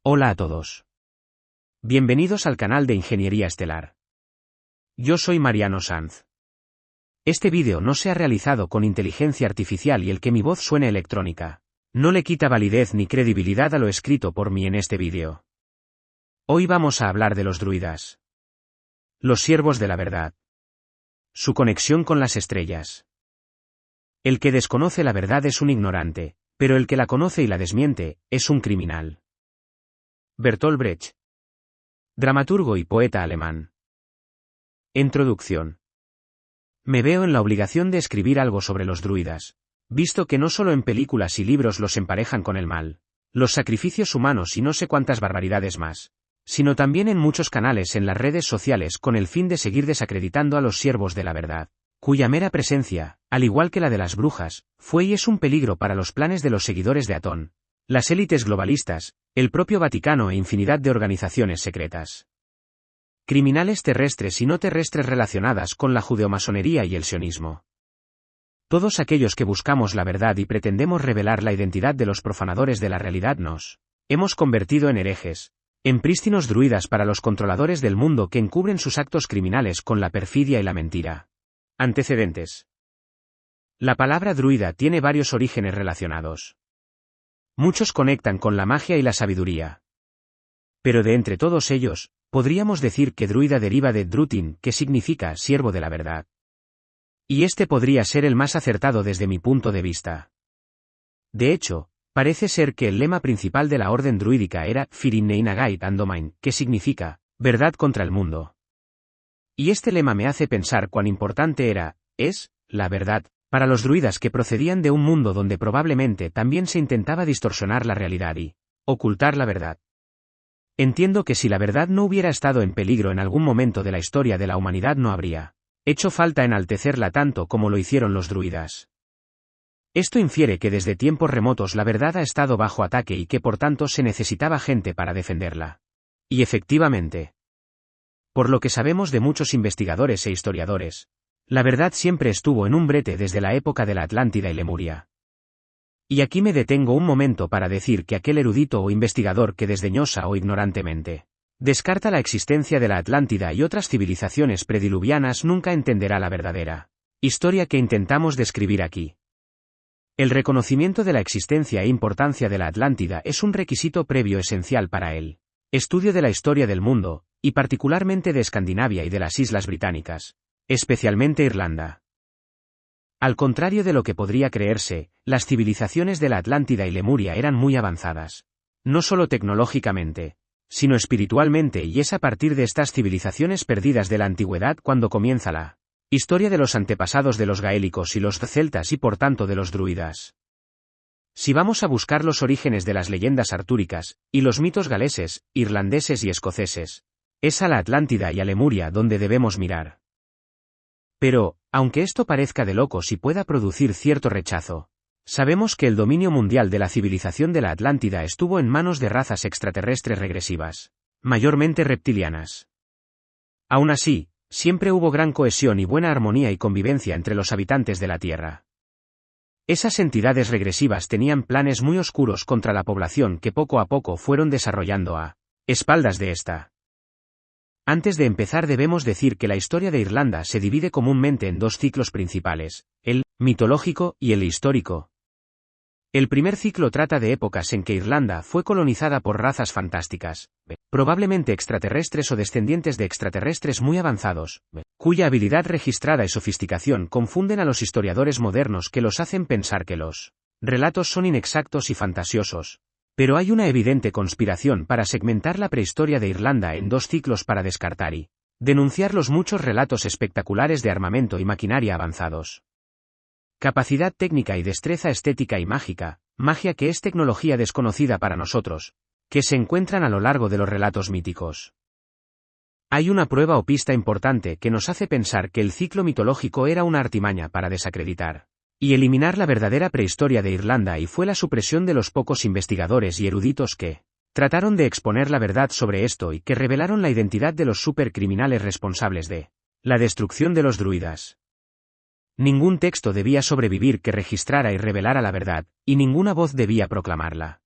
Hola a todos. Bienvenidos al canal de Ingeniería Estelar. Yo soy Mariano Sanz. Este vídeo no se ha realizado con inteligencia artificial y el que mi voz suene electrónica no le quita validez ni credibilidad a lo escrito por mí en este vídeo. Hoy vamos a hablar de los druidas. Los siervos de la verdad. Su conexión con las estrellas. El que desconoce la verdad es un ignorante, pero el que la conoce y la desmiente, es un criminal. Bertolt Brecht. Dramaturgo y poeta alemán. Introducción. Me veo en la obligación de escribir algo sobre los druidas, visto que no solo en películas y libros los emparejan con el mal, los sacrificios humanos y no sé cuántas barbaridades más, sino también en muchos canales en las redes sociales con el fin de seguir desacreditando a los siervos de la verdad, cuya mera presencia, al igual que la de las brujas, fue y es un peligro para los planes de los seguidores de Atón, las élites globalistas, el propio Vaticano e infinidad de organizaciones secretas. Criminales terrestres y no terrestres relacionadas con la judeomasonería y el sionismo. Todos aquellos que buscamos la verdad y pretendemos revelar la identidad de los profanadores de la realidad nos hemos convertido en herejes, en prístinos druidas para los controladores del mundo que encubren sus actos criminales con la perfidia y la mentira. Antecedentes. La palabra druida tiene varios orígenes relacionados. Muchos conectan con la magia y la sabiduría. Pero de entre todos ellos, podríamos decir que druida deriva de drutin, que significa siervo de la verdad. Y este podría ser el más acertado desde mi punto de vista. De hecho, parece ser que el lema principal de la orden druídica era Firinneinagai Andomain, que significa verdad contra el mundo. Y este lema me hace pensar cuán importante es, la verdad, para los druidas que procedían de un mundo donde probablemente también se intentaba distorsionar la realidad y ocultar la verdad. Entiendo que si la verdad no hubiera estado en peligro en algún momento de la historia de la humanidad no habría hecho falta enaltecerla tanto como lo hicieron los druidas. Esto infiere que desde tiempos remotos la verdad ha estado bajo ataque y que por tanto se necesitaba gente para defenderla. Y efectivamente, por lo que sabemos de muchos investigadores e historiadores, la verdad siempre estuvo en un brete desde la época de la Atlántida y Lemuria. Y aquí me detengo un momento para decir que aquel erudito o investigador que desdeñosa o ignorantemente descarta la existencia de la Atlántida y otras civilizaciones prediluvianas nunca entenderá la verdadera historia que intentamos describir aquí. El reconocimiento de la existencia e importancia de la Atlántida es un requisito previo esencial para el estudio de la historia del mundo, y particularmente de Escandinavia y de las Islas Británicas, especialmente Irlanda. Al contrario de lo que podría creerse, las civilizaciones de la Atlántida y Lemuria eran muy avanzadas, no solo tecnológicamente, sino espiritualmente, y es a partir de estas civilizaciones perdidas de la antigüedad cuando comienza la historia de los antepasados de los gaélicos y los celtas y por tanto de los druidas. Si vamos a buscar los orígenes de las leyendas artúricas, y los mitos galeses, irlandeses y escoceses, es a la Atlántida y a Lemuria donde debemos mirar. Pero, aunque esto parezca de locos y pueda producir cierto rechazo, sabemos que el dominio mundial de la civilización de la Atlántida estuvo en manos de razas extraterrestres regresivas, mayormente reptilianas. Aún así, siempre hubo gran cohesión y buena armonía y convivencia entre los habitantes de la Tierra. Esas entidades regresivas tenían planes muy oscuros contra la población que poco a poco fueron desarrollando a espaldas de esta. Antes de empezar debemos decir que la historia de Irlanda se divide comúnmente en dos ciclos principales, el mitológico y el histórico. El primer ciclo trata de épocas en que Irlanda fue colonizada por razas fantásticas, probablemente extraterrestres o descendientes de extraterrestres muy avanzados, cuya habilidad registrada y sofisticación confunden a los historiadores modernos que los hacen pensar que los relatos son inexactos y fantasiosos. Pero hay una evidente conspiración para segmentar la prehistoria de Irlanda en dos ciclos para descartar y denunciar los muchos relatos espectaculares de armamento y maquinaria avanzados. Capacidad técnica y destreza estética y mágica, magia que es tecnología desconocida para nosotros, que se encuentran a lo largo de los relatos míticos. Hay una prueba o pista importante que nos hace pensar que el ciclo mitológico era una artimaña para desacreditar y eliminar la verdadera prehistoria de Irlanda, y fue la supresión de los pocos investigadores y eruditos que trataron de exponer la verdad sobre esto y que revelaron la identidad de los supercriminales responsables de la destrucción de los druidas. Ningún texto debía sobrevivir que registrara y revelara la verdad, y ninguna voz debía proclamarla.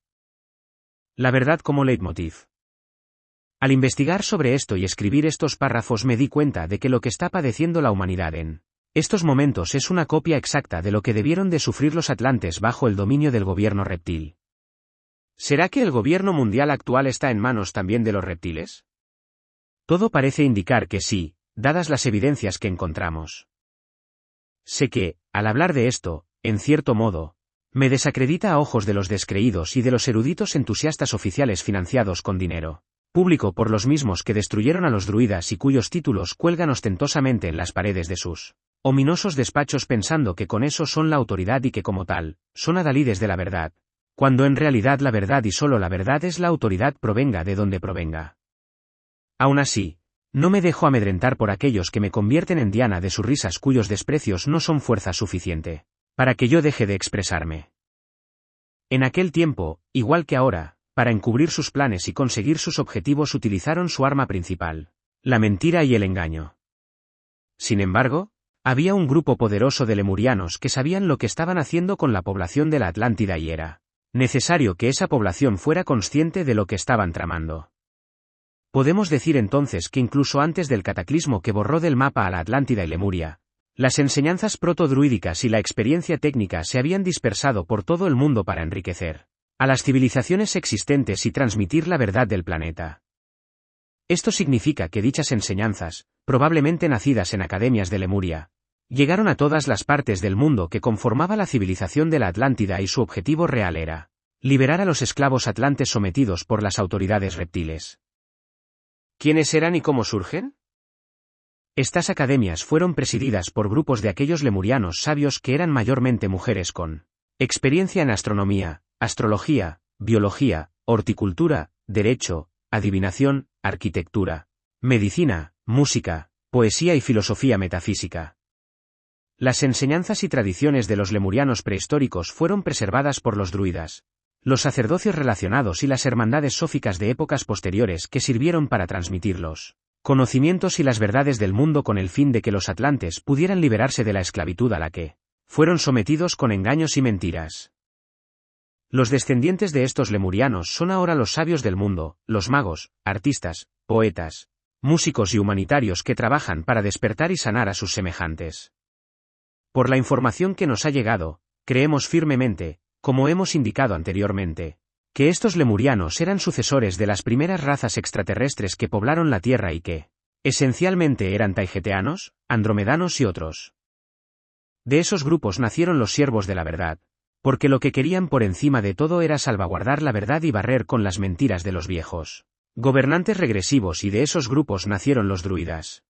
La verdad como leitmotiv. Al investigar sobre esto y escribir estos párrafos me di cuenta de que lo que está padeciendo la humanidad en estos momentos es una copia exacta de lo que debieron de sufrir los atlantes bajo el dominio del gobierno reptil. ¿Será que el gobierno mundial actual está en manos también de los reptiles? Todo parece indicar que sí, dadas las evidencias que encontramos. Sé que, al hablar de esto, en cierto modo, me desacredita a ojos de los descreídos y de los eruditos entusiastas oficiales financiados con dinero público por los mismos que destruyeron a los druidas y cuyos títulos cuelgan ostentosamente en las paredes de sus ominosos despachos pensando que con eso son la autoridad y que como tal, son adalides de la verdad, cuando en realidad la verdad y solo la verdad es la autoridad provenga de donde provenga. Aún así, no me dejo amedrentar por aquellos que me convierten en diana de sus risas cuyos desprecios no son fuerza suficiente para que yo deje de expresarme. En aquel tiempo, igual que ahora, para encubrir sus planes y conseguir sus objetivos utilizaron su arma principal, la mentira y el engaño. Sin embargo, había un grupo poderoso de lemurianos que sabían lo que estaban haciendo con la población de la Atlántida y era necesario que esa población fuera consciente de lo que estaban tramando. Podemos decir entonces que incluso antes del cataclismo que borró del mapa a la Atlántida y Lemuria, las enseñanzas protodruídicas y la experiencia técnica se habían dispersado por todo el mundo para enriquecer a las civilizaciones existentes y transmitir la verdad del planeta. Esto significa que dichas enseñanzas, probablemente nacidas en academias de Lemuria, llegaron a todas las partes del mundo que conformaba la civilización de la Atlántida y su objetivo real era liberar a los esclavos atlantes sometidos por las autoridades reptiles. ¿Quiénes eran y cómo surgen? Estas academias fueron presididas por grupos de aquellos lemurianos sabios que eran mayormente mujeres con experiencia en astronomía, astrología, biología, horticultura, derecho, adivinación, arquitectura, medicina, música, poesía y filosofía metafísica. Las enseñanzas y tradiciones de los lemurianos prehistóricos fueron preservadas por los druidas, los sacerdocios relacionados y las hermandades sóficas de épocas posteriores que sirvieron para transmitir los conocimientos y las verdades del mundo con el fin de que los atlantes pudieran liberarse de la esclavitud a la que fueron sometidos con engaños y mentiras. Los descendientes de estos lemurianos son ahora los sabios del mundo, los magos, artistas, poetas, músicos y humanitarios que trabajan para despertar y sanar a sus semejantes. Por la información que nos ha llegado, creemos firmemente, como hemos indicado anteriormente, que estos lemurianos eran sucesores de las primeras razas extraterrestres que poblaron la Tierra y que, esencialmente eran taigeteanos, andromedanos y otros. De esos grupos nacieron los siervos de la verdad, porque lo que querían por encima de todo era salvaguardar la verdad y barrer con las mentiras de los viejos gobernantes regresivos, y de esos grupos nacieron los druidas.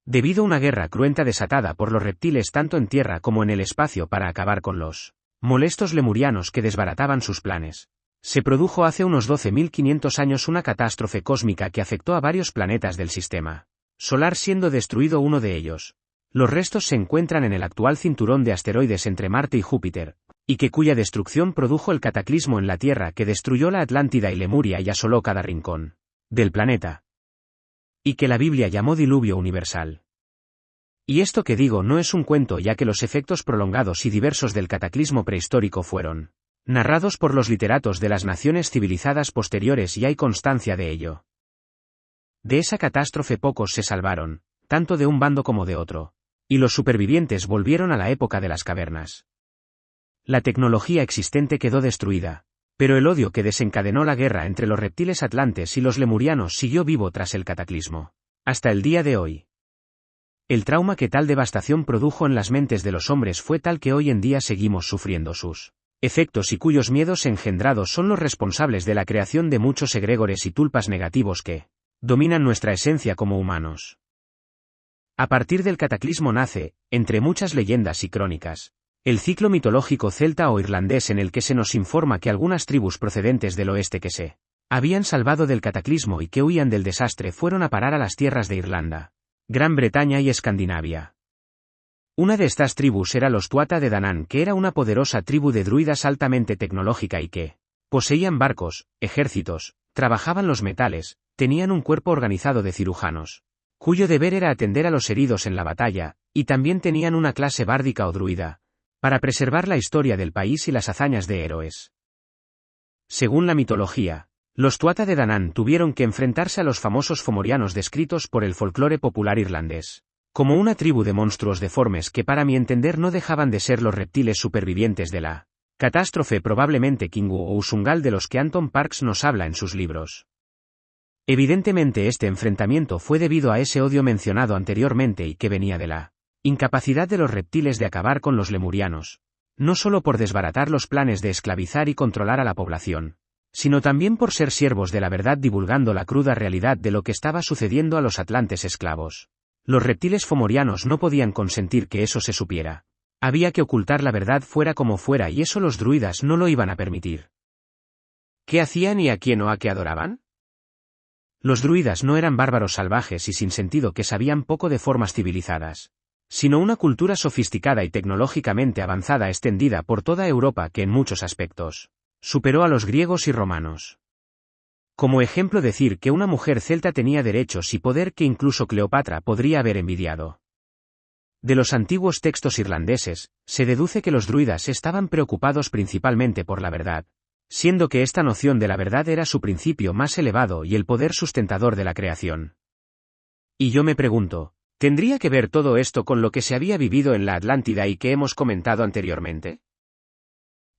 Debido a una guerra cruenta desatada por los reptiles tanto en tierra como en el espacio para acabar con los molestos lemurianos que desbarataban sus planes, se produjo hace unos 12.500 años una catástrofe cósmica que afectó a varios planetas del sistema solar, siendo destruido uno de ellos. Los restos se encuentran en el actual cinturón de asteroides entre Marte y Júpiter, y que cuya destrucción produjo el cataclismo en la Tierra que destruyó la Atlántida y Lemuria y asoló cada rincón del planeta, y que la Biblia llamó diluvio universal. Y esto que digo no es un cuento, ya que los efectos prolongados y diversos del cataclismo prehistórico fueron narrados por los literatos de las naciones civilizadas posteriores y hay constancia de ello. De esa catástrofe pocos se salvaron, tanto de un bando como de otro, y los supervivientes volvieron a la época de las cavernas. La tecnología existente quedó destruida, pero el odio que desencadenó la guerra entre los reptiles atlantes y los lemurianos siguió vivo tras el cataclismo, hasta el día de hoy. El trauma que tal devastación produjo en las mentes de los hombres fue tal que hoy en día seguimos sufriendo sus efectos y cuyos miedos engendrados son los responsables de la creación de muchos egregores y tulpas negativos que dominan nuestra esencia como humanos. A partir del cataclismo nace, entre muchas leyendas y crónicas, el ciclo mitológico celta o irlandés en el que se nos informa que algunas tribus procedentes del oeste que se habían salvado del cataclismo y que huían del desastre fueron a parar a las tierras de Irlanda, Gran Bretaña y Escandinavia. Una de estas tribus era los Tuatha de Danann, que era una poderosa tribu de druidas altamente tecnológica y que poseían barcos, ejércitos, trabajaban los metales, tenían un cuerpo organizado de cirujanos, cuyo deber era atender a los heridos en la batalla, y también tenían una clase bárdica o druida, para preservar la historia del país y las hazañas de héroes. Según la mitología, los Tuatha de Danann tuvieron que enfrentarse a los famosos fomorianos descritos por el folclore popular irlandés, como una tribu de monstruos deformes que para mi entender no dejaban de ser los reptiles supervivientes de la catástrofe, probablemente Kingu o Usungal, de los que Anton Parks nos habla en sus libros. Evidentemente este enfrentamiento fue debido a ese odio mencionado anteriormente y que venía de la incapacidad de los reptiles de acabar con los lemurianos, no solo por desbaratar los planes de esclavizar y controlar a la población, sino también por ser siervos de la verdad divulgando la cruda realidad de lo que estaba sucediendo a los atlantes esclavos. Los reptiles fomorianos no podían consentir que eso se supiera. Había que ocultar la verdad fuera como fuera y eso los druidas no lo iban a permitir. ¿Qué hacían y a quién o a qué adoraban? Los druidas no eran bárbaros salvajes y sin sentido que sabían poco de formas civilizadas, sino una cultura sofisticada y tecnológicamente avanzada extendida por toda Europa que en muchos aspectos superó a los griegos y romanos. Como ejemplo, decir que una mujer celta tenía derechos y poder que incluso Cleopatra podría haber envidiado. De los antiguos textos irlandeses, se deduce que los druidas estaban preocupados principalmente por la verdad, siendo que esta noción de la verdad era su principio más elevado y el poder sustentador de la creación. Y yo me pregunto, ¿tendría que ver todo esto con lo que se había vivido en la Atlántida y que hemos comentado anteriormente?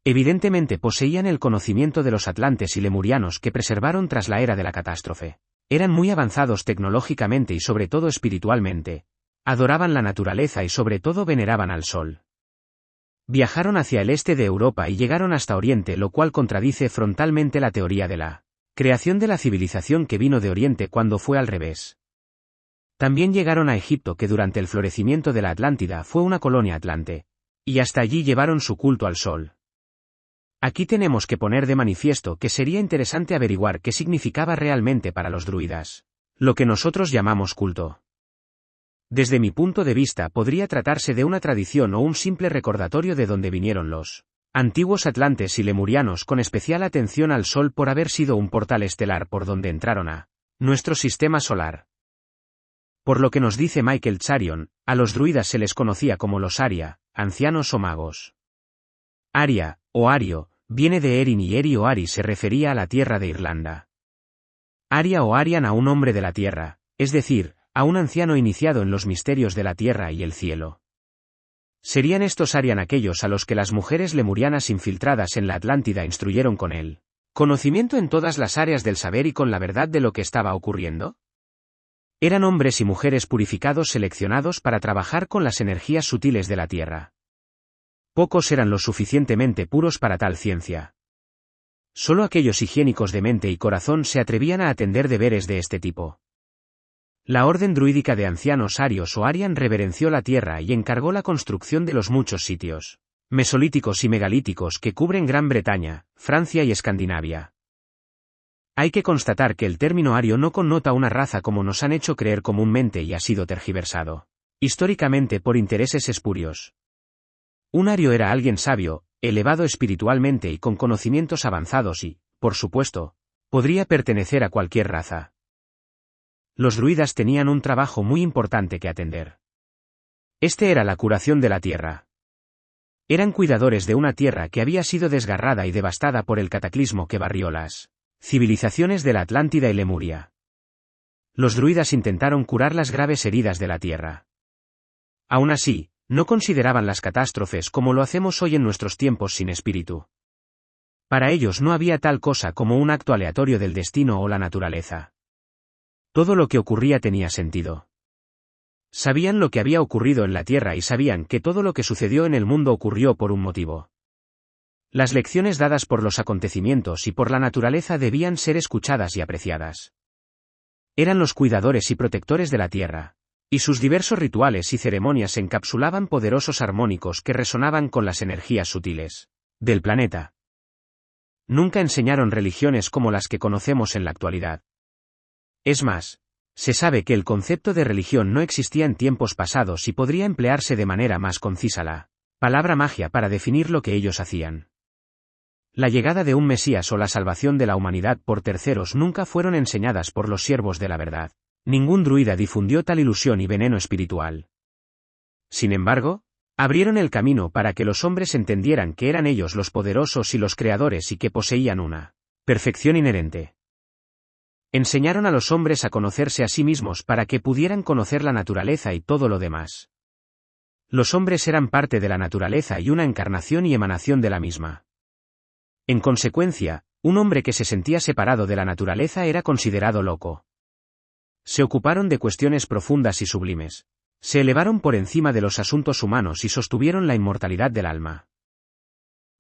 Evidentemente poseían el conocimiento de los atlantes y lemurianos que preservaron tras la era de la catástrofe. Eran muy avanzados tecnológicamente y sobre todo espiritualmente. Adoraban la naturaleza y sobre todo veneraban al sol. Viajaron hacia el este de Europa y llegaron hasta Oriente, lo cual contradice frontalmente la teoría de la creación de la civilización que vino de Oriente cuando fue al revés. También llegaron a Egipto, que durante el florecimiento de la Atlántida fue una colonia atlante, y hasta allí llevaron su culto al sol. Aquí tenemos que poner de manifiesto que sería interesante averiguar qué significaba realmente para los druidas lo que nosotros llamamos culto. Desde mi punto de vista podría tratarse de una tradición o un simple recordatorio de dónde vinieron los antiguos atlantes y lemurianos, con especial atención al sol por haber sido un portal estelar por donde entraron a nuestro sistema solar. Por lo que nos dice Michael Charion, a los druidas se les conocía como los Aria, ancianos o magos. Aria, o Ario, viene de Erin y Eri o Ari se refería a la tierra de Irlanda. Aria o Arian, a un hombre de la tierra, es decir, a un anciano iniciado en los misterios de la tierra y el cielo. Serían estos Arian aquellos a los que las mujeres lemurianas infiltradas en la Atlántida instruyeron con él conocimiento en todas las áreas del saber y con la verdad de lo que estaba ocurriendo. Eran hombres y mujeres purificados seleccionados para trabajar con las energías sutiles de la tierra. Pocos eran lo suficientemente puros para tal ciencia. Solo aquellos higiénicos de mente y corazón se atrevían a atender deberes de este tipo. La orden druídica de ancianos arios o Arian reverenció la tierra y encargó la construcción de los muchos sitios mesolíticos y megalíticos que cubren Gran Bretaña, Francia y Escandinavia. Hay que constatar que el término ario no connota una raza como nos han hecho creer comúnmente y ha sido tergiversado históricamente por intereses espurios. Un ario era alguien sabio, elevado espiritualmente y con conocimientos avanzados y, por supuesto, podría pertenecer a cualquier raza. Los druidas tenían un trabajo muy importante que atender. Este era la curación de la tierra. Eran cuidadores de una tierra que había sido desgarrada y devastada por el cataclismo que barrió las civilizaciones de la Atlántida y Lemuria. Los druidas intentaron curar las graves heridas de la tierra. Aún así, no consideraban las catástrofes como lo hacemos hoy en nuestros tiempos sin espíritu. Para ellos no había tal cosa como un acto aleatorio del destino o la naturaleza. Todo lo que ocurría tenía sentido. Sabían lo que había ocurrido en la tierra y sabían que todo lo que sucedió en el mundo ocurrió por un motivo. Las lecciones dadas por los acontecimientos y por la naturaleza debían ser escuchadas y apreciadas. Eran los cuidadores y protectores de la tierra, y sus diversos rituales y ceremonias encapsulaban poderosos armónicos que resonaban con las energías sutiles del planeta. Nunca enseñaron religiones como las que conocemos en la actualidad. Es más, se sabe que el concepto de religión no existía en tiempos pasados y podría emplearse de manera más concisa la palabra magia para definir lo que ellos hacían. La llegada de un Mesías o la salvación de la humanidad por terceros nunca fueron enseñadas por los siervos de la verdad. Ningún druida difundió tal ilusión y veneno espiritual. Sin embargo, abrieron el camino para que los hombres entendieran que eran ellos los poderosos y los creadores y que poseían una Perfección inherente. Enseñaron a los hombres a conocerse a sí mismos para que pudieran conocer la naturaleza y todo lo demás. Los hombres eran parte de la naturaleza y una encarnación y emanación de la misma. En consecuencia, un hombre que se sentía separado de la naturaleza era considerado loco. Se ocuparon de cuestiones profundas y sublimes. Se elevaron por encima de los asuntos humanos y sostuvieron la inmortalidad del alma.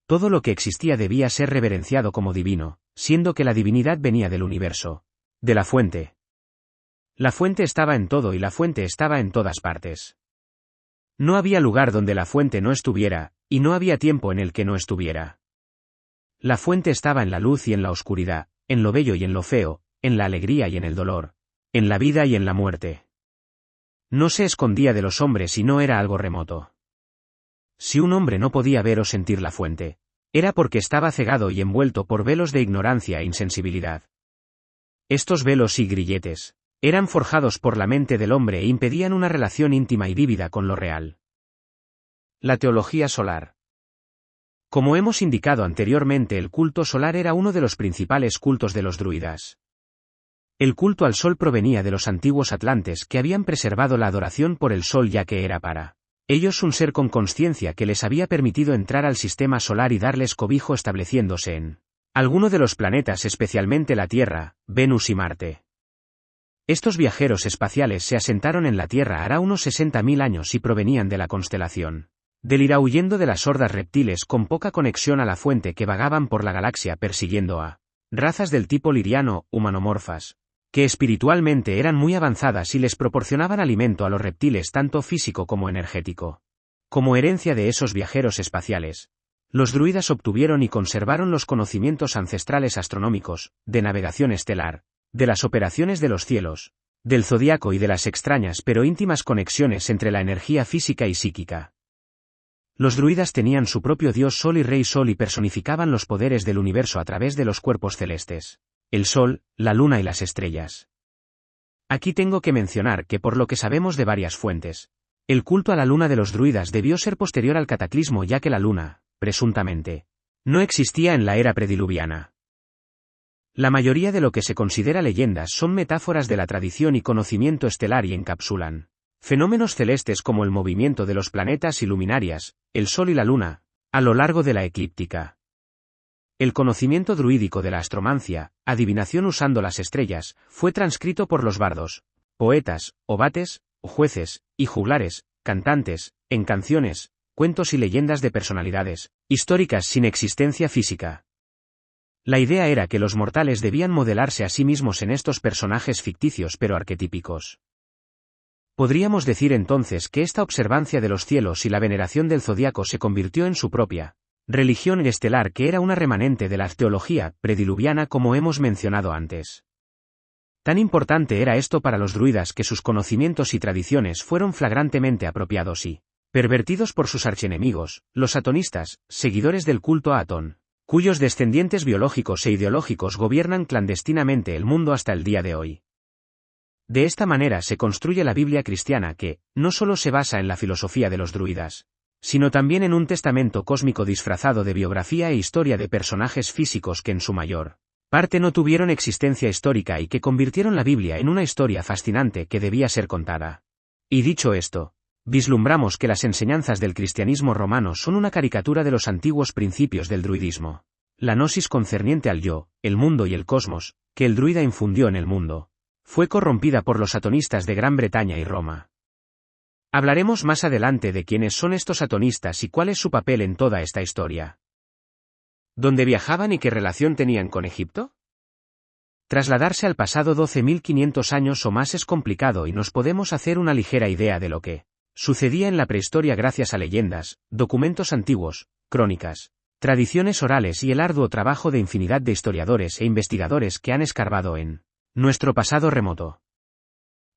Todo lo que existía debía ser reverenciado como divino, siendo que la divinidad venía del universo, de la fuente. La fuente estaba en todo y la fuente estaba en todas partes. No había lugar donde la fuente no estuviera, y no había tiempo en el que no estuviera. La fuente estaba en la luz y en la oscuridad, en lo bello y en lo feo, en la alegría y en el dolor, en la vida y en la muerte. No se escondía de los hombres y no era algo remoto. Si un hombre no podía ver o sentir la fuente, era porque estaba cegado y envuelto por velos de ignorancia e insensibilidad. Estos velos y grilletes eran forjados por la mente del hombre e impedían una relación íntima y vívida con lo real. La teología solar. Como hemos indicado anteriormente, el culto solar era uno de los principales cultos de los druidas. El culto al sol provenía de los antiguos atlantes que habían preservado la adoración por el sol ya que era para ellos un ser con consciencia que les había permitido entrar al sistema solar y darles cobijo estableciéndose en alguno de los planetas, especialmente la Tierra, Venus y Marte. Estos viajeros espaciales se asentaron en la Tierra hará unos 60.000 años y provenían de la constelación del Ira, huyendo de las hordas reptiles con poca conexión a la fuente que vagaban por la galaxia persiguiendo a razas del tipo liriano, humanomorfas, que espiritualmente eran muy avanzadas y les proporcionaban alimento a los reptiles tanto físico como energético. Como herencia de esos viajeros espaciales, los druidas obtuvieron y conservaron los conocimientos ancestrales astronómicos, de navegación estelar, de las operaciones de los cielos, del zodiaco y de las extrañas pero íntimas conexiones entre la energía física y psíquica. Los druidas tenían su propio dios Sol y Rey Sol y personificaban los poderes del universo a través de los cuerpos celestes, el Sol, la Luna y las estrellas. Aquí tengo que mencionar que por lo que sabemos de varias fuentes, el culto a la Luna de los druidas debió ser posterior al cataclismo ya que la Luna, presuntamente, no existía en la era prediluviana. La mayoría de lo que se considera leyendas son metáforas de la tradición y conocimiento estelar y encapsulan fenómenos celestes como el movimiento de los planetas y luminarias, el Sol y la Luna, a lo largo de la eclíptica. El conocimiento druídico de la astromancia, adivinación usando las estrellas, fue transcrito por los bardos, poetas, ovates, jueces, y juglares, cantantes, en canciones, cuentos y leyendas de personalidades históricas sin existencia física. La idea era que los mortales debían modelarse a sí mismos en estos personajes ficticios pero arquetípicos. Podríamos decir entonces que esta observancia de los cielos y la veneración del zodiaco se convirtió en su propia religión estelar, que era una remanente de la teología prediluviana como hemos mencionado antes. Tan importante era esto para los druidas que sus conocimientos y tradiciones fueron flagrantemente apropiados y pervertidos por sus archienemigos, los atonistas, seguidores del culto a Atón, cuyos descendientes biológicos e ideológicos gobiernan clandestinamente el mundo hasta el día de hoy. De esta manera se construye la Biblia cristiana que, no solo se basa en la filosofía de los druidas, sino también en un testamento cósmico disfrazado de biografía e historia de personajes físicos que en su mayor parte no tuvieron existencia histórica y que convirtieron la Biblia en una historia fascinante que debía ser contada. Y dicho esto, vislumbramos que las enseñanzas del cristianismo romano son una caricatura de los antiguos principios del druidismo. La gnosis concerniente al yo, el mundo y el cosmos, que el druida infundió en el mundo, fue corrompida por los atonistas de Gran Bretaña y Roma. Hablaremos más adelante de quiénes son estos atonistas y cuál es su papel en toda esta historia. ¿Dónde viajaban y qué relación tenían con Egipto? Trasladarse al pasado 12.500 años o más es complicado y nos podemos hacer una ligera idea de lo que sucedía en la prehistoria gracias a leyendas, documentos antiguos, crónicas, tradiciones orales y el arduo trabajo de infinidad de historiadores e investigadores que han escarbado en nuestro pasado remoto.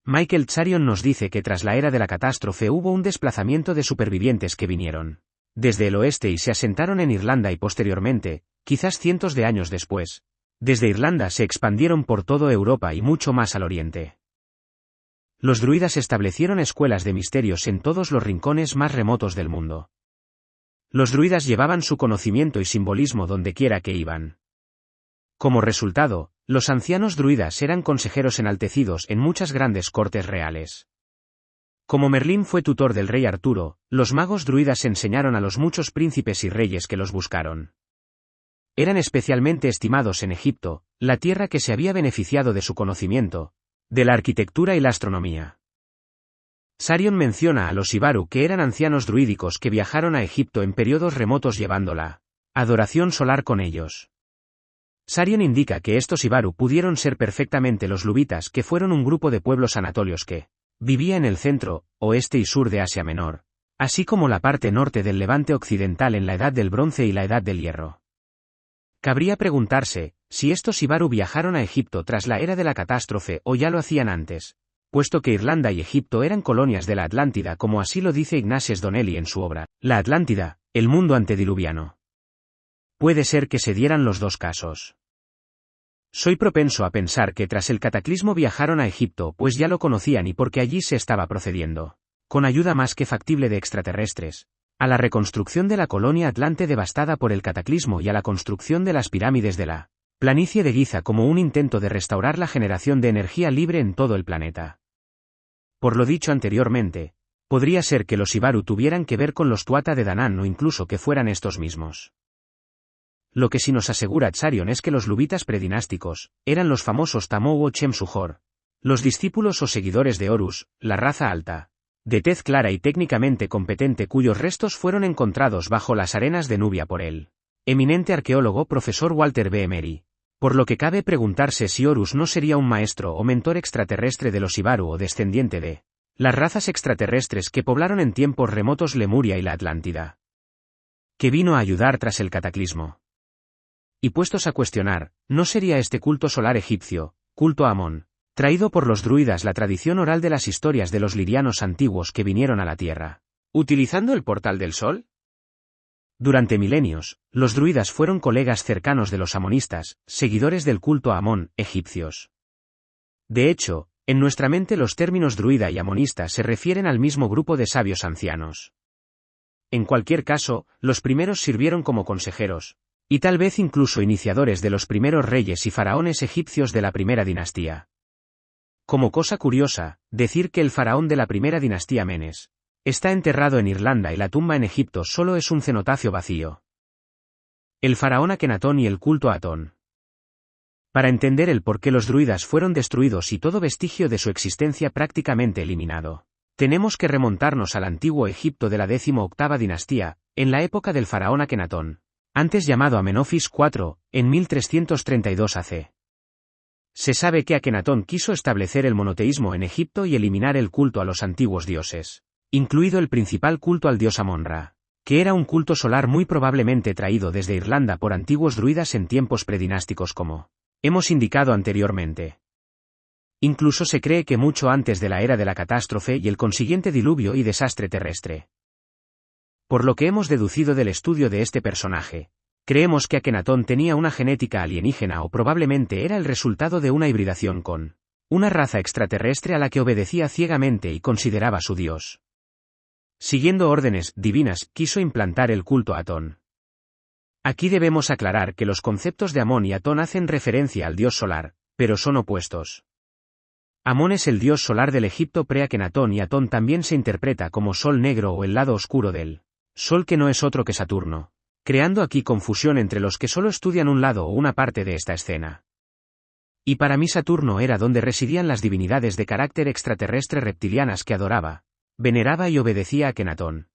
Michael Charion nos dice que tras la era de la catástrofe hubo un desplazamiento de supervivientes que vinieron desde el oeste y se asentaron en Irlanda y posteriormente, quizás cientos de años después, desde Irlanda se expandieron por toda Europa y mucho más al oriente. Los druidas establecieron escuelas de misterios en todos los rincones más remotos del mundo. Los druidas llevaban su conocimiento y simbolismo donde quiera que iban. Como resultado, los ancianos druidas eran consejeros enaltecidos en muchas grandes cortes reales. Como Merlín fue tutor del rey Arturo, los magos druidas enseñaron a los muchos príncipes y reyes que los buscaron. Eran especialmente estimados en Egipto, la tierra que se había beneficiado de su conocimiento, de la arquitectura y la astronomía. Sarion menciona a los Ibaru que eran ancianos druídicos que viajaron a Egipto en periodos remotos llevando la adoración solar con ellos. Sarion indica que estos Ibaru pudieron ser perfectamente los luvitas, que fueron un grupo de pueblos anatolios que vivía en el centro, oeste y sur de Asia Menor, así como la parte norte del Levante occidental en la Edad del Bronce y la Edad del Hierro. Cabría preguntarse, si estos Ibaru viajaron a Egipto tras la era de la catástrofe o ya lo hacían antes, puesto que Irlanda y Egipto eran colonias de la Atlántida, como así lo dice Ignatius Donnelly en su obra, La Atlántida, el mundo antediluviano. Puede ser que se dieran los dos casos. Soy propenso a pensar que tras el cataclismo viajaron a Egipto, pues ya lo conocían y porque allí se estaba procediendo, con ayuda más que factible de extraterrestres, a la reconstrucción de la colonia atlante devastada por el cataclismo y a la construcción de las pirámides de la planicie de Giza como un intento de restaurar la generación de energía libre en todo el planeta. Por lo dicho anteriormente, podría ser que los Ibaru tuvieran que ver con los Tuatha de Danann o incluso que fueran estos mismos. Lo que sí nos asegura Sarion es que los luvitas predinásticos eran los famosos Tamou o Chem-Suhor, los discípulos o seguidores de Horus, la raza alta, de tez clara y técnicamente competente, cuyos restos fueron encontrados bajo las arenas de Nubia por el eminente arqueólogo profesor Walter B. Emery, por lo que cabe preguntarse si Horus no sería un maestro o mentor extraterrestre de los Ibaru o descendiente de las razas extraterrestres que poblaron en tiempos remotos Lemuria y la Atlántida, que vino a ayudar tras el cataclismo. Y puestos a cuestionar, ¿no sería este culto solar egipcio, culto a Amón, traído por los druidas, la tradición oral de las historias de los lirianos antiguos que vinieron a la Tierra, utilizando el portal del Sol? Durante milenios, los druidas fueron colegas cercanos de los amonistas, seguidores del culto a Amón, egipcios. De hecho, en nuestra mente los términos druida y amonista se refieren al mismo grupo de sabios ancianos. En cualquier caso, los primeros sirvieron como consejeros, y tal vez incluso iniciadores de los primeros reyes y faraones egipcios de la primera dinastía. Como cosa curiosa, decir que el faraón de la primera dinastía Menes está enterrado en Irlanda y la tumba en Egipto solo es un cenotafio vacío. El faraón Akenatón y el culto a Atón. Para entender el por qué los druidas fueron destruidos y todo vestigio de su existencia prácticamente eliminado, tenemos que remontarnos al antiguo Egipto de la 18ª dinastía, en la época del faraón Akenatón, antes llamado Amenofis IV, en 1332 AC. Se sabe que Akenatón quiso establecer el monoteísmo en Egipto y eliminar el culto a los antiguos dioses, incluido el principal culto al dios Amon-Ra, que era un culto solar muy probablemente traído desde Irlanda por antiguos druidas en tiempos predinásticos, como hemos indicado anteriormente. Incluso se cree que mucho antes de la era de la catástrofe y el consiguiente diluvio y desastre terrestre. Por lo que hemos deducido del estudio de este personaje, creemos que Akenatón tenía una genética alienígena o probablemente era el resultado de una hibridación con una raza extraterrestre a la que obedecía ciegamente y consideraba su dios. Siguiendo órdenes divinas, quiso implantar el culto a Atón. Aquí debemos aclarar que los conceptos de Amón y Atón hacen referencia al dios solar, pero son opuestos. Amón es el dios solar del Egipto pre-Akenatón y Atón también se interpreta como sol negro o el lado oscuro del Sol, que no es otro que Saturno, creando aquí confusión entre los que solo estudian un lado o una parte de esta escena. Y para mí Saturno era donde residían las divinidades de carácter extraterrestre reptilianas que adoraba, veneraba y obedecía a Akenatón.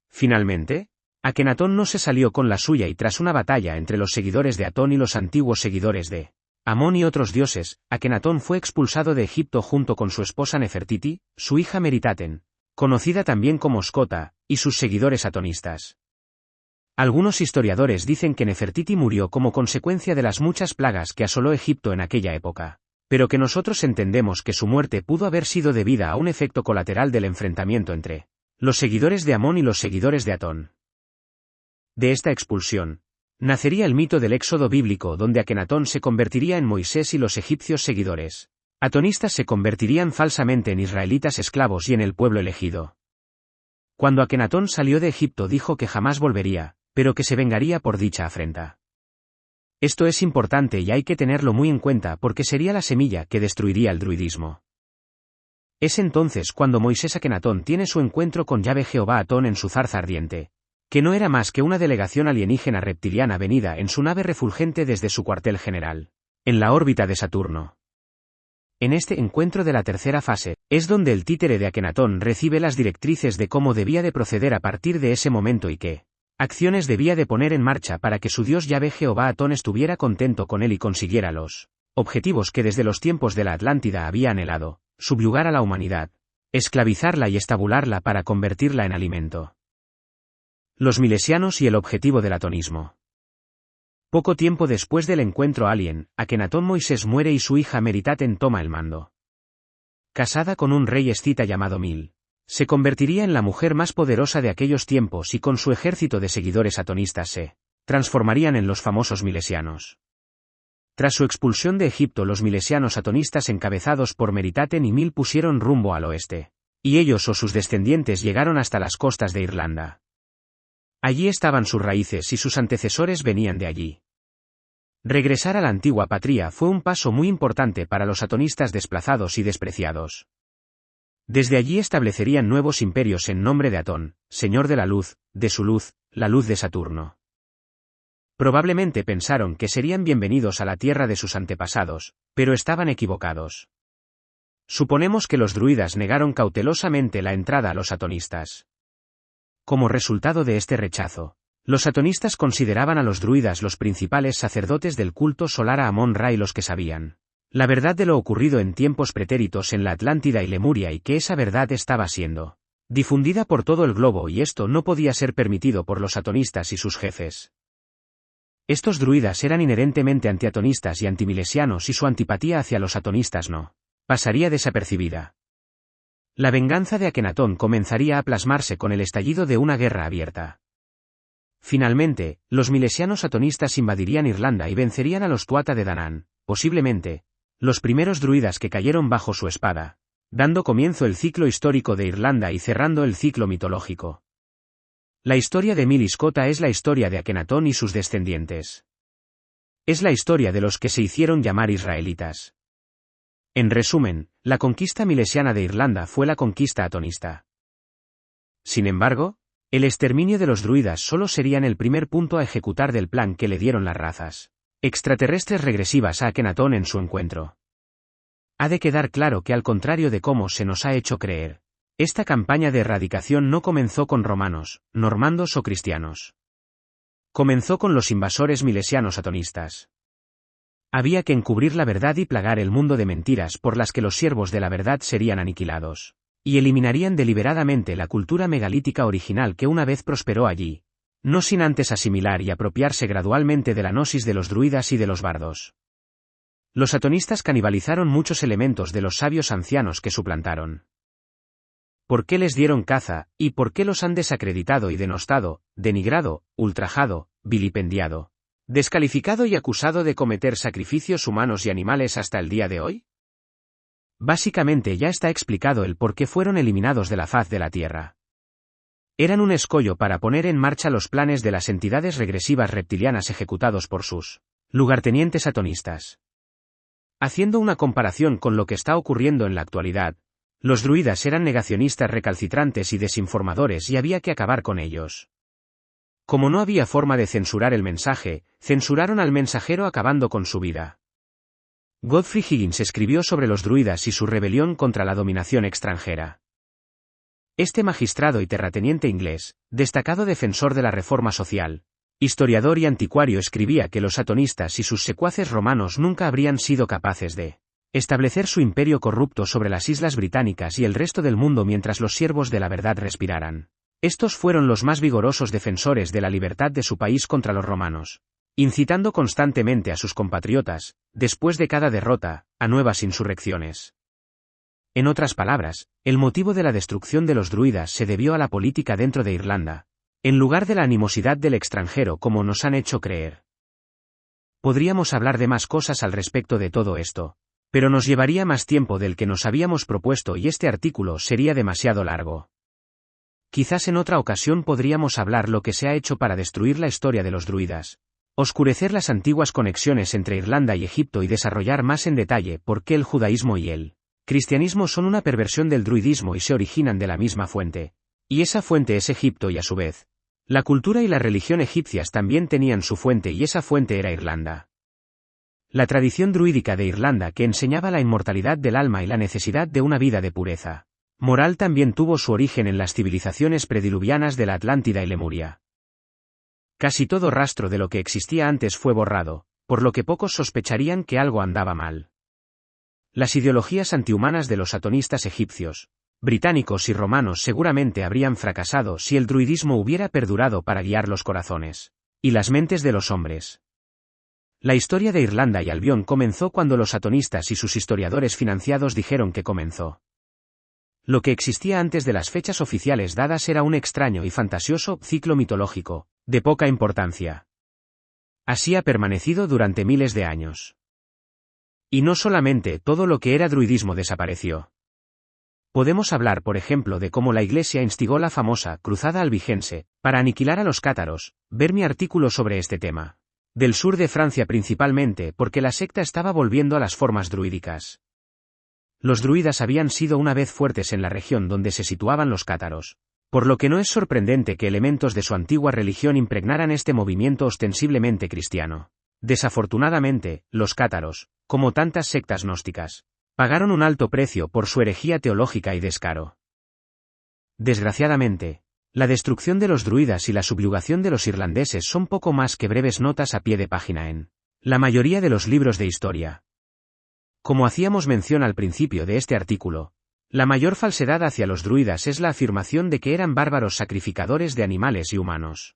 Finalmente, Akenatón no se salió con la suya y tras una batalla entre los seguidores de Atón y los antiguos seguidores de Amón y otros dioses, Akenatón fue expulsado de Egipto junto con su esposa Nefertiti, su hija Meritaten, conocida también como Skota, y sus seguidores atonistas. Algunos historiadores dicen que Nefertiti murió como consecuencia de las muchas plagas que asoló Egipto en aquella época, pero que nosotros entendemos que su muerte pudo haber sido debida a un efecto colateral del enfrentamiento entre los seguidores de Amón y los seguidores de Atón. De esta expulsión nacería el mito del éxodo bíblico, donde Akenatón se convertiría en Moisés y los egipcios seguidores atonistas se convertirían falsamente en israelitas esclavos y en el pueblo elegido. Cuando Akenatón salió de Egipto dijo que jamás volvería, pero que se vengaría por dicha afrenta. Esto es importante y hay que tenerlo muy en cuenta porque sería la semilla que destruiría el druidismo. Es entonces cuando Moisés Akenatón tiene su encuentro con Yahvé Jehová Atón en su zarza ardiente, que no era más que una delegación alienígena reptiliana venida en su nave refulgente desde su cuartel general, en la órbita de Saturno. En este encuentro de la tercera fase, es donde el títere de Akenatón recibe las directrices de cómo debía de proceder a partir de ese momento y qué acciones debía de poner en marcha para que su dios Yahvé Jehová Atón estuviera contento con él y consiguiera los objetivos que desde los tiempos de la Atlántida había anhelado: subyugar a la humanidad, esclavizarla y estabularla para convertirla en alimento. Los milesianos y el objetivo del atonismo. Poco tiempo después del encuentro alien, Akenatón Moisés muere y su hija Meritaten toma el mando. Casada con un rey escita llamado Mil, se convertiría en la mujer más poderosa de aquellos tiempos y con su ejército de seguidores atonistas se transformarían en los famosos milesianos. Tras su expulsión de Egipto, los milesianos atonistas encabezados por Meritaten y Mil pusieron rumbo al oeste, y ellos o sus descendientes llegaron hasta las costas de Irlanda. Allí estaban sus raíces y sus antecesores venían de allí. Regresar a la antigua patria fue un paso muy importante para los atonistas desplazados y despreciados. Desde allí establecerían nuevos imperios en nombre de Atón, señor de la luz, de su luz, la luz de Saturno. Probablemente pensaron que serían bienvenidos a la tierra de sus antepasados, pero estaban equivocados. Suponemos que los druidas negaron cautelosamente la entrada a los atonistas. Como resultado de este rechazo, los atonistas consideraban a los druidas los principales sacerdotes del culto solar a Amón-Ra y los que sabían la verdad de lo ocurrido en tiempos pretéritos en la Atlántida y Lemuria y que esa verdad estaba siendo difundida por todo el globo y esto no podía ser permitido por los atonistas y sus jefes. Estos druidas eran inherentemente antiatonistas y antimilesianos y su antipatía hacia los atonistas no pasaría desapercibida. La venganza de Akenatón comenzaría a plasmarse con el estallido de una guerra abierta. Finalmente, los milesianos atonistas invadirían Irlanda y vencerían a los Tuatha de Danann, posiblemente los primeros druidas que cayeron bajo su espada, dando comienzo el ciclo histórico de Irlanda y cerrando el ciclo mitológico. La historia de Miliscota es la historia de Akenatón y sus descendientes. Es la historia de los que se hicieron llamar israelitas. En resumen, la conquista milesiana de Irlanda fue la conquista atonista. Sin embargo, el exterminio de los druidas solo serían el primer punto a ejecutar del plan que le dieron las razas extraterrestres regresivas a Akenatón en su encuentro. Ha de quedar claro que al contrario de cómo se nos ha hecho creer, esta campaña de erradicación no comenzó con romanos, normandos o cristianos. Comenzó con los invasores milesianos atonistas. Había que encubrir la verdad y plagar el mundo de mentiras por las que los siervos de la verdad serían aniquilados, y eliminarían deliberadamente la cultura megalítica original que una vez prosperó allí, no sin antes asimilar y apropiarse gradualmente de la gnosis de los druidas y de los bardos. Los atonistas canibalizaron muchos elementos de los sabios ancianos que suplantaron. ¿Por qué les dieron caza, y por qué los han desacreditado y denostado, denigrado, ultrajado, vilipendiado, descalificado y acusado de cometer sacrificios humanos y animales hasta el día de hoy? Básicamente ya está explicado el por qué fueron eliminados de la faz de la Tierra. Eran un escollo para poner en marcha los planes de las entidades regresivas reptilianas ejecutados por sus lugartenientes atonistas. Haciendo una comparación con lo que está ocurriendo en la actualidad, los druidas eran negacionistas recalcitrantes y desinformadores y había que acabar con ellos. Como no había forma de censurar el mensaje, censuraron al mensajero acabando con su vida. Godfrey Higgins escribió sobre los druidas y su rebelión contra la dominación extranjera. Este magistrado y terrateniente inglés, destacado defensor de la reforma social, historiador y anticuario, escribía que los atonistas y sus secuaces romanos nunca habrían sido capaces de establecer su imperio corrupto sobre las islas británicas y el resto del mundo mientras los siervos de la verdad respiraran. Estos fueron los más vigorosos defensores de la libertad de su país contra los romanos, incitando constantemente a sus compatriotas, después de cada derrota, a nuevas insurrecciones. En otras palabras, el motivo de la destrucción de los druidas se debió a la política dentro de Irlanda, en lugar de la animosidad del extranjero como nos han hecho creer. Podríamos hablar de más cosas al respecto de todo esto, pero nos llevaría más tiempo del que nos habíamos propuesto y este artículo sería demasiado largo. Quizás en otra ocasión podríamos hablar lo que se ha hecho para destruir la historia de los druidas, Oscurecer las antiguas conexiones entre Irlanda y Egipto y desarrollar más en detalle por qué el judaísmo y el cristianismo son una perversión del druidismo y se originan de la misma fuente. Y esa fuente es Egipto y a su vez, la cultura y la religión egipcias también tenían su fuente y esa fuente era Irlanda. La tradición druídica de Irlanda que enseñaba la inmortalidad del alma y la necesidad de una vida de pureza moral también tuvo su origen en las civilizaciones prediluvianas de la Atlántida y Lemuria. Casi todo rastro de lo que existía antes fue borrado, por lo que pocos sospecharían que algo andaba mal. Las ideologías antihumanas de los atonistas egipcios, británicos y romanos seguramente habrían fracasado si el druidismo hubiera perdurado para guiar los corazones y las mentes de los hombres. La historia de Irlanda y Albión comenzó cuando los atonistas y sus historiadores financiados dijeron que comenzó. Lo que existía antes de las fechas oficiales dadas era un extraño y fantasioso ciclo mitológico, de poca importancia. Así ha permanecido durante miles de años. Y no solamente todo lo que era druidismo desapareció. Podemos hablar, por ejemplo, de cómo la Iglesia instigó la famosa Cruzada Albigense, para aniquilar a los cátaros, ver mi artículo sobre este tema. Del sur de Francia principalmente porque la secta estaba volviendo a las formas druídicas. Los druidas habían sido una vez fuertes en la región donde se situaban los cátaros, por lo que no es sorprendente que elementos de su antigua religión impregnaran este movimiento ostensiblemente cristiano. Desafortunadamente, los cátaros, como tantas sectas gnósticas, pagaron un alto precio por su herejía teológica y descaro. Desgraciadamente, la destrucción de los druidas y la subyugación de los irlandeses son poco más que breves notas a pie de página en la mayoría de los libros de historia. Como hacíamos mención al principio de este artículo, la mayor falsedad hacia los druidas es la afirmación de que eran bárbaros sacrificadores de animales y humanos.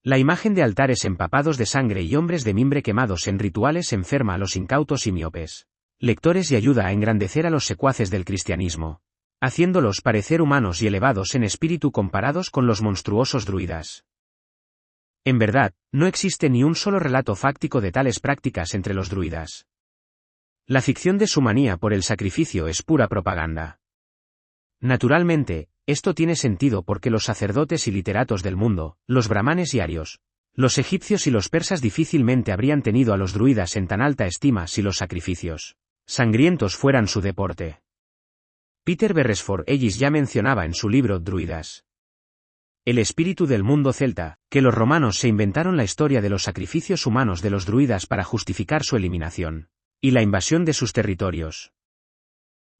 La imagen de altares empapados de sangre y hombres de mimbre quemados en rituales enferma a los incautos y miopes lectores y ayuda a engrandecer a los secuaces del cristianismo, haciéndolos parecer humanos y elevados en espíritu comparados con los monstruosos druidas. En verdad, no existe ni un solo relato fáctico de tales prácticas entre los druidas. La ficción de su manía por el sacrificio es pura propaganda. Naturalmente, esto tiene sentido porque los sacerdotes y literatos del mundo, los brahmanes y arios, los egipcios y los persas difícilmente habrían tenido a los druidas en tan alta estima si los sacrificios sangrientos fueran su deporte. Peter Beresford Ellis ya mencionaba en su libro Druidas el espíritu del mundo celta, que los romanos se inventaron la historia de los sacrificios humanos de los druidas para justificar su eliminación y la invasión de sus territorios.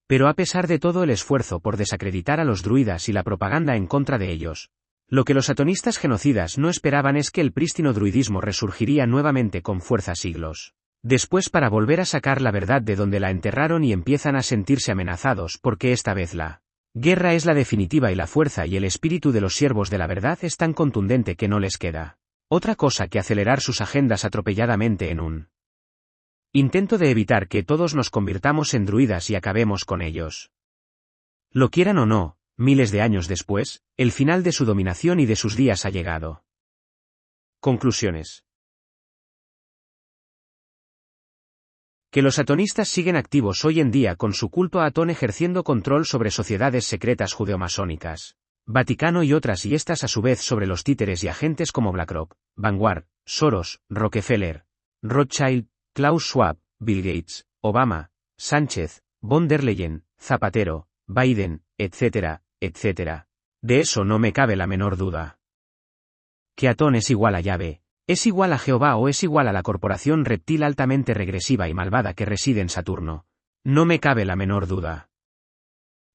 Pero a pesar de todo el esfuerzo por desacreditar a los druidas y la propaganda en contra de ellos, lo que los atonistas genocidas no esperaban es que el prístino druidismo resurgiría nuevamente con fuerza siglos después para volver a sacar la verdad de donde la enterraron y empiezan a sentirse amenazados porque esta vez la guerra es la definitiva y la fuerza y el espíritu de los siervos de la verdad es tan contundente que no les queda otra cosa que acelerar sus agendas atropelladamente en un intento de evitar que todos nos convirtamos en druidas y acabemos con ellos. Lo quieran o no, miles de años después, el final de su dominación y de sus días ha llegado. Conclusiones. Que los atonistas siguen activos hoy en día con su culto a Atón ejerciendo control sobre sociedades secretas judeomasónicas, Vaticano y otras y estas a su vez sobre los títeres y agentes como BlackRock, Vanguard, Soros, Rockefeller, Rothschild, Klaus Schwab, Bill Gates, Obama, Sánchez, von der Leyen, Zapatero, Biden, etcétera, etcétera. De eso no me cabe la menor duda. Que Atón es igual a Yahvé, es igual a Jehová o es igual a la corporación reptil altamente regresiva y malvada que reside en Saturno. No me cabe la menor duda.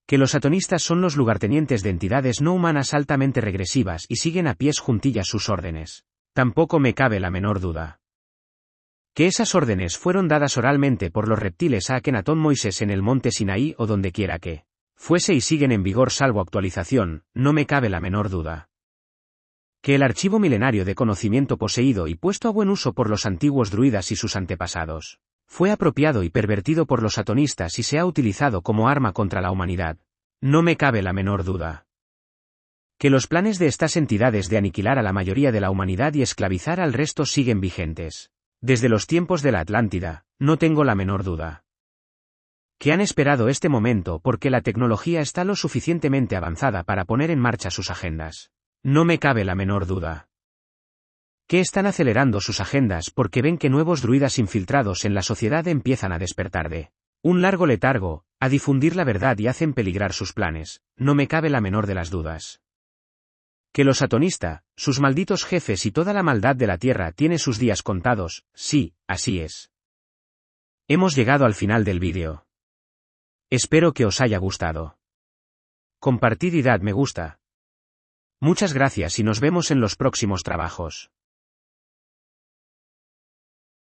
Que los atonistas son los lugartenientes de entidades no humanas altamente regresivas y siguen a pies juntillas sus órdenes. Tampoco me cabe la menor duda. Que esas órdenes fueron dadas oralmente por los reptiles a Akenatón Moisés en el monte Sinaí o donde quiera que fuese y siguen en vigor salvo actualización, no me cabe la menor duda. Que el archivo milenario de conocimiento poseído y puesto a buen uso por los antiguos druidas y sus antepasados, fue apropiado y pervertido por los atonistas y se ha utilizado como arma contra la humanidad, no me cabe la menor duda. Que los planes de estas entidades de aniquilar a la mayoría de la humanidad y esclavizar al resto siguen vigentes. Desde los tiempos de la Atlántida, no tengo la menor duda. Que han esperado este momento porque la tecnología está lo suficientemente avanzada para poner en marcha sus agendas. No me cabe la menor duda. Que están acelerando sus agendas porque ven que nuevos druidas infiltrados en la sociedad empiezan a despertar de un largo letargo, a difundir la verdad y hacen peligrar sus planes, no me cabe la menor de las dudas. Que los Atonista, sus malditos jefes y toda la maldad de la tierra tiene sus días contados, sí, así es. Hemos llegado al final del vídeo. Espero que os haya gustado. Compartid y dad me gusta. Muchas gracias y nos vemos en los próximos trabajos.